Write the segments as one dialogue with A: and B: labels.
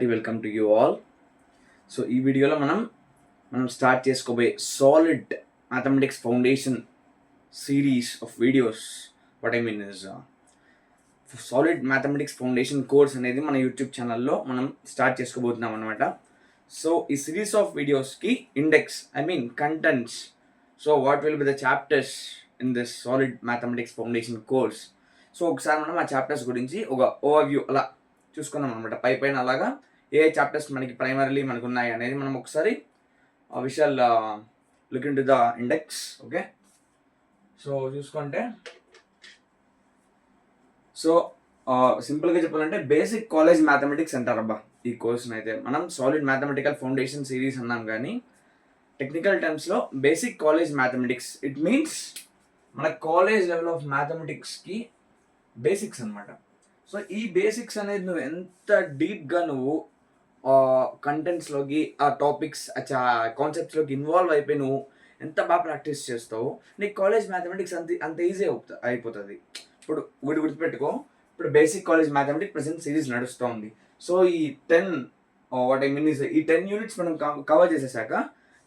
A: Hearty welcome to you all. So ఈ వీడియోలో మనం స్టార్ట్ చేసుకోబోయే solid mathematics foundation series of videos. What I mean is solid mathematics foundation course అనేది మన YouTube ఛానల్లో మనం స్టార్ట్ చేసుకోబోతున్నాం అనమాట. సో ఈ సిరీస్ ఆఫ్ వీడియోస్కి index contents. So what will be the chapters in this solid mathematics foundation course. So ఒకసారి మనం ఆ చాప్టర్స్ గురించి ఒక ఓవర్వ్యూ అలా చూసుకున్నాం అనమాట. పైన అలాగా ఏ చాప్టర్స్ మనకి ప్రైమరీలీ మనకు ఉన్నాయి అనేది మనం ఒకసారి విషయాల్ look into the index. Okay, so చూసుకుంటే సో సింపుల్గా చెప్పాలంటే బేసిక్ కాలేజ్ మ్యాథమెటిక్స్ అంటారబ్బా ఈ కోర్స్ని. అయితే మనం సాలిడ్ మ్యాథమెటికల్ ఫౌండేషన్ సిరీస్ అన్నాం, కానీ టెక్నికల్ టర్మ్స్లో basic college mathematics. It means మన కాలేజ్ లెవెల్ ఆఫ్ మ్యాథమెటిక్స్కి బేసిక్స్ అనమాట. సో ఈ బేసిక్స్ అనేది నువ్వు ఎంత డీప్గా నువ్వు కంటెంట్స్లోకి, ఆ టాపిక్స్, కాన్సెప్ట్స్లోకి ఇన్వాల్వ్ అయిపోయి నువ్వు ఎంత బాగా ప్రాక్టీస్ చేస్తావో నీకు కాలేజ్ మ్యాథమెటిక్స్ అంత ఈజీ అయిపోతుంది. ఇప్పుడు గుర్తుపెట్టుకో, ఇప్పుడు basic college mathematics present series నడుస్తూ ఉంది. సో ఈ 10 ఈ 10 యూనిట్స్ మనం కవర్ చేసేసాక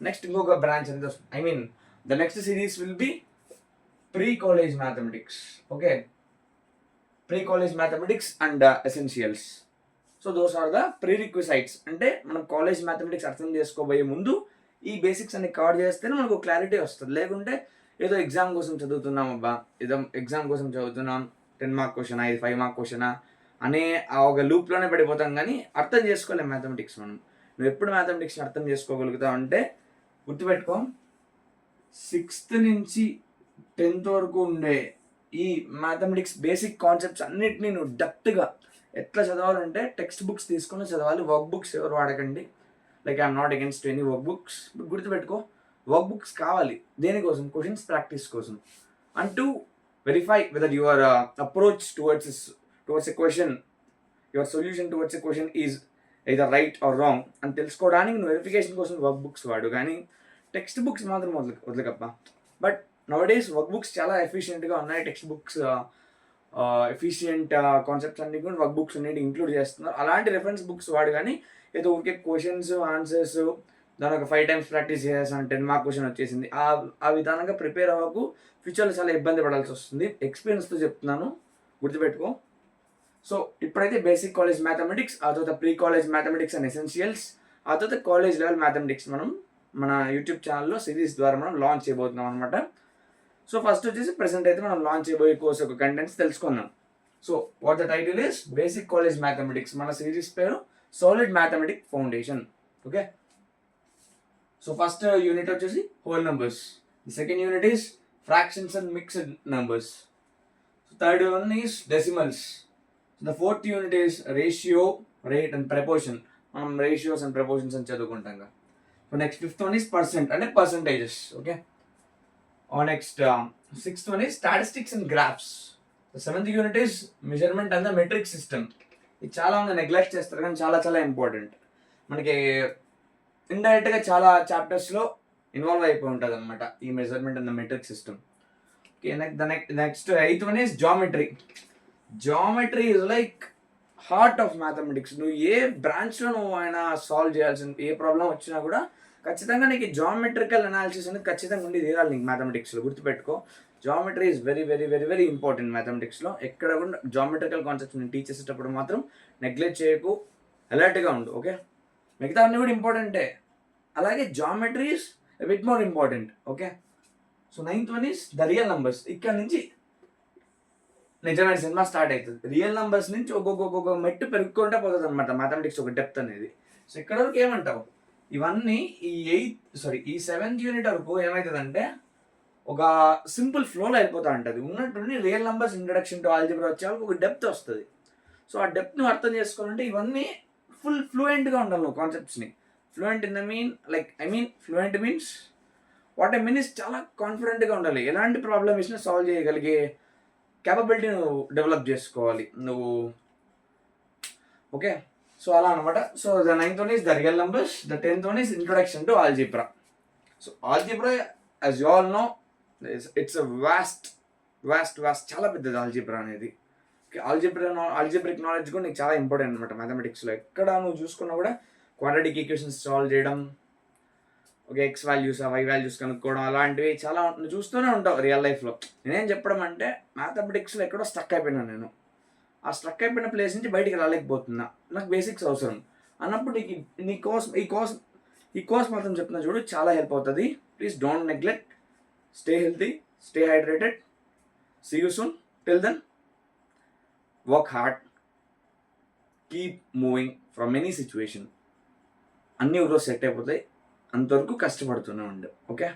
A: నెక్స్ట్ ఇంకొక బ్రాంచ్ అనేది వస్తుంది. The next series will be pre college mathematics. Okay, pre college mathematics and essentials. So those are the prerequisites. అంటే మనం కాలేజ్ మ్యాథమెటిక్స్ అర్థం చేసుకోబోయే ముందు ఈ బేసిక్స్ అన్ని కవర్ చేస్తేనే మనకు క్లారిటీ వస్తుంది. లేకుంటే ఏదో ఎగ్జామ్ కోసం చదువుతున్నాం అబ్బా, ఏదో ఎగ్జామ్ కోసం చదువుతున్నాం, 10 మార్క్ క్వశ్చనా, ఇది 5 మార్క్ క్వశ్చనా అనే ఆ ఒక లూప్లోనే పడిపోతాం, కానీ అర్థం చేసుకోలేం మ్యాథమెటిక్స్. నువ్వు ఎప్పుడు మ్యాథమెటిక్స్ని అర్థం చేసుకోగలుగుతావు అంటే గుర్తుపెట్టుకో, 6th నుంచి 10th వరకు ఉండే ఈ మ్యాథమెటిక్స్ బేసిక్ కాన్సెప్ట్స్ అన్నిటినీ నువ్వు డెప్త్గా ఎట్లా చదవాలంటే టెక్స్ట్ బుక్స్ తీసుకుని చదవాలి. వర్క్ బుక్స్ ఎవరు వాడకండి. Like I'm not against any work books. గుర్తుపెట్టుకో, వర్క్ బుక్స్ కావాలి దేనికోసం? క్వశ్చన్స్ ప్రాక్టీస్ కోసం. And to verify whether your approach towards a question, your solution towards a question is either right or wrong అని తెలుసుకోవడానికి నువ్వు verification కోసం work books వాడు, కానీ టెక్స్ట్ బుక్స్ మాత్రం వదలకప్ప. బట్ నవడేస్ వర్క్ బుక్స్ చాలా ఎఫిషియెంట్గా ఉన్నాయి. టెక్స్ట్ బుక్స్ ఎఫిషియెంట్ కాన్సెప్ట్స్ అన్ని కూడా వర్క్ బుక్స్ అన్నిటి ఇంక్లూడ్ చేస్తున్నారు. అలాంటి రెఫరెన్స్ బుక్స్ వాడు, కానీ ఏదో ఊరికే క్వశ్చన్స్ ఆన్సర్స్ దాని ఒక 5 times ప్రాక్టీస్ చేసేసాను 10 మార్క్ క్వశ్చన్ వచ్చేసింది, ఆ విధానంగా ప్రిపేర్ అవ్వకు. ఫ్యూచర్లో చాలా ఇబ్బంది పడాల్సి వస్తుంది. ఎక్స్పీరియన్స్తో చెప్తున్నాను, గుర్తుపెట్టుకో. సో ఇప్పుడైతే బేసిక్ కాలేజ్ మ్యాథమెటిక్స్, ఆ తర్వాత pre college mathematics and essentials, ఆ తర్వాత కాలేజ్ లెవెల్ మ్యాథమెటిక్స్ మనం మన యూట్యూబ్ ఛానల్లో సిరీస్ ద్వారా మనం లాంచ్ చేయబోతున్నాం అనమాట. సో ఫస్ట్ వచ్చేసి ప్రెసెంట్ అయితే మనం లాంచ్ చేయబోయే కోర్స్ యొక్క కంటెంట్స్ తెలుసుకుందాం. So what the title is basic college mathematics. మన సిరీస్ పేరు solid mathematics foundation. Okay, so first unit వచ్చేసి whole numbers. The second unit is fractions and mixed numbers. Third one is decimals. The fourth unit is ratio, rate and proportion. మనం ratios and proportions అని చదువుకుంటాం. So next fifth one is percent అంటే percentages. Okay, next sixth one is statistics and graphs. The 7th unit is measurement and the metric system. ఇది చాలా మంది neglect చేస్తారు, కానీ చాలా చాలా ఇంపార్టెంట్. మనకి ఇండైరెక్ట్గా చాలా చాప్టర్స్లో ఇన్వాల్వ్ అయిపోయి ఉంటుంది అనమాట ఈ measurement and the metric system. Okay, next 8th one is geometry. Geometry is like heart of mathematics. నువ్వు ఏ బ్రాంచ్లో నువ్వు అయినా సాల్వ్ చేయాల్సిన ఏ ప్రాబ్లం వచ్చినా కూడా ఖచ్చితంగా నీకు జామెట్రికల్ అనాలిసిస్ అనేది ఖచ్చితంగా ఉండి తీరాలి నీకు మ్యాథమెటిక్స్లో. గుర్తుపెట్టుకో, geometry is very very very very important మ్యాథమెటిక్స్లో. ఎక్కడ కూడా జామెట్రికల్ కాన్సెప్ట్స్ నేను టీచ్ చేసేటప్పుడు మాత్రం నెగ్లెక్ట్ చేయకు, అలర్ట్గా ఉండు. ఓకే, మిగతా అన్నీ కూడా ఇంపార్టెంటే, అలాగే geometry is a bit more important. Okay, so 9th one is the real numbers. ఇక్కడ నుంచి నిజమైన సినిమా స్టార్ట్ అవుతుంది. రియల్ నెంబర్స్ నుంచి ఒక్కొక్క మెట్టు పెరుగుకుంటే పోతుంది అనమాట మ్యాథమెటిక్స్ ఒక డెప్త్ అనేది. సో ఇక్కడ వరకు ఏమంటావు, ఇవన్నీ ఈ 7th యూనిట్ వరకు ఏమవుతుందంటే ఒక సింపుల్ ఫ్లోలో అయిపోతా ఉంటుంది. ఉన్నట్టుండి real numbers introduction to algebra వచ్చే వాళ్ళకి ఒక డెప్త్ వస్తుంది. సో ఆ డెప్త్ నువ్వు అర్థం చేసుకోవాలంటే ఇవన్నీ ఫుల్ ఫ్లూయెంట్గా ఉండాలి నువ్వు కాన్సెప్ట్స్ని. Fluent in the fluent means what I mean is చాలా కాన్ఫిడెంట్గా ఉండాలి. ఎలాంటి ప్రాబ్లమ్ ఇచ్చినా సాల్వ్ చేయగలిగే క్యాపబిలిటీ నువ్వు డెవలప్ చేసుకోవాలి నువ్వు. ఓకే, సో అలా అనమాట. So the 9th one is the real numbers. The 10th one is introduction to algebra. So algebra as you all know it's a vast చాలా పెద్దది ఆల్జీబ్రా అనేది. ఆల్జిబ్రిక్ నాలెడ్జ్ కూడా నీకు చాలా ఇంపార్టెంట్ అనమాట మ్యాథమెటిక్స్లో. ఎక్కడ నువ్వు చూసుకున్నా కూడా క్వాడ్రాటిక్ ఈక్వేషన్స్ సాల్వ్ చేయడం, okay, X values Y values కనుక్కోవడం, అలాంటివి చాలా నువ్వు చూస్తూనే ఉంటావు రియల్ లైఫ్లో. నేనేం చెప్పడం అంటే మ్యాథమెటిక్స్లో ఎక్కడో స్టక్ అయిపోయినా నేను. ఆ స్ట్రక్ అయిపోయిన ప్లేస్ నుంచి బయటికి రాలేకపోతున్నా, నాకు బేసిక్స్ అవసరం అన్నప్పుడు ఈ కోర్స్ మాత్రం చెప్తున్నా చూడు, చాలా హెల్ప్ అవుతుంది. Please don't neglect. Stay healthy, stay hydrated. See you soon. Till then work hard, keep moving from any situation. అన్నీ ఒకరోజు సెట్ అయిపోతాయి, అంతవరకు కష్టపడుతూనే ఉండు. ఓకే.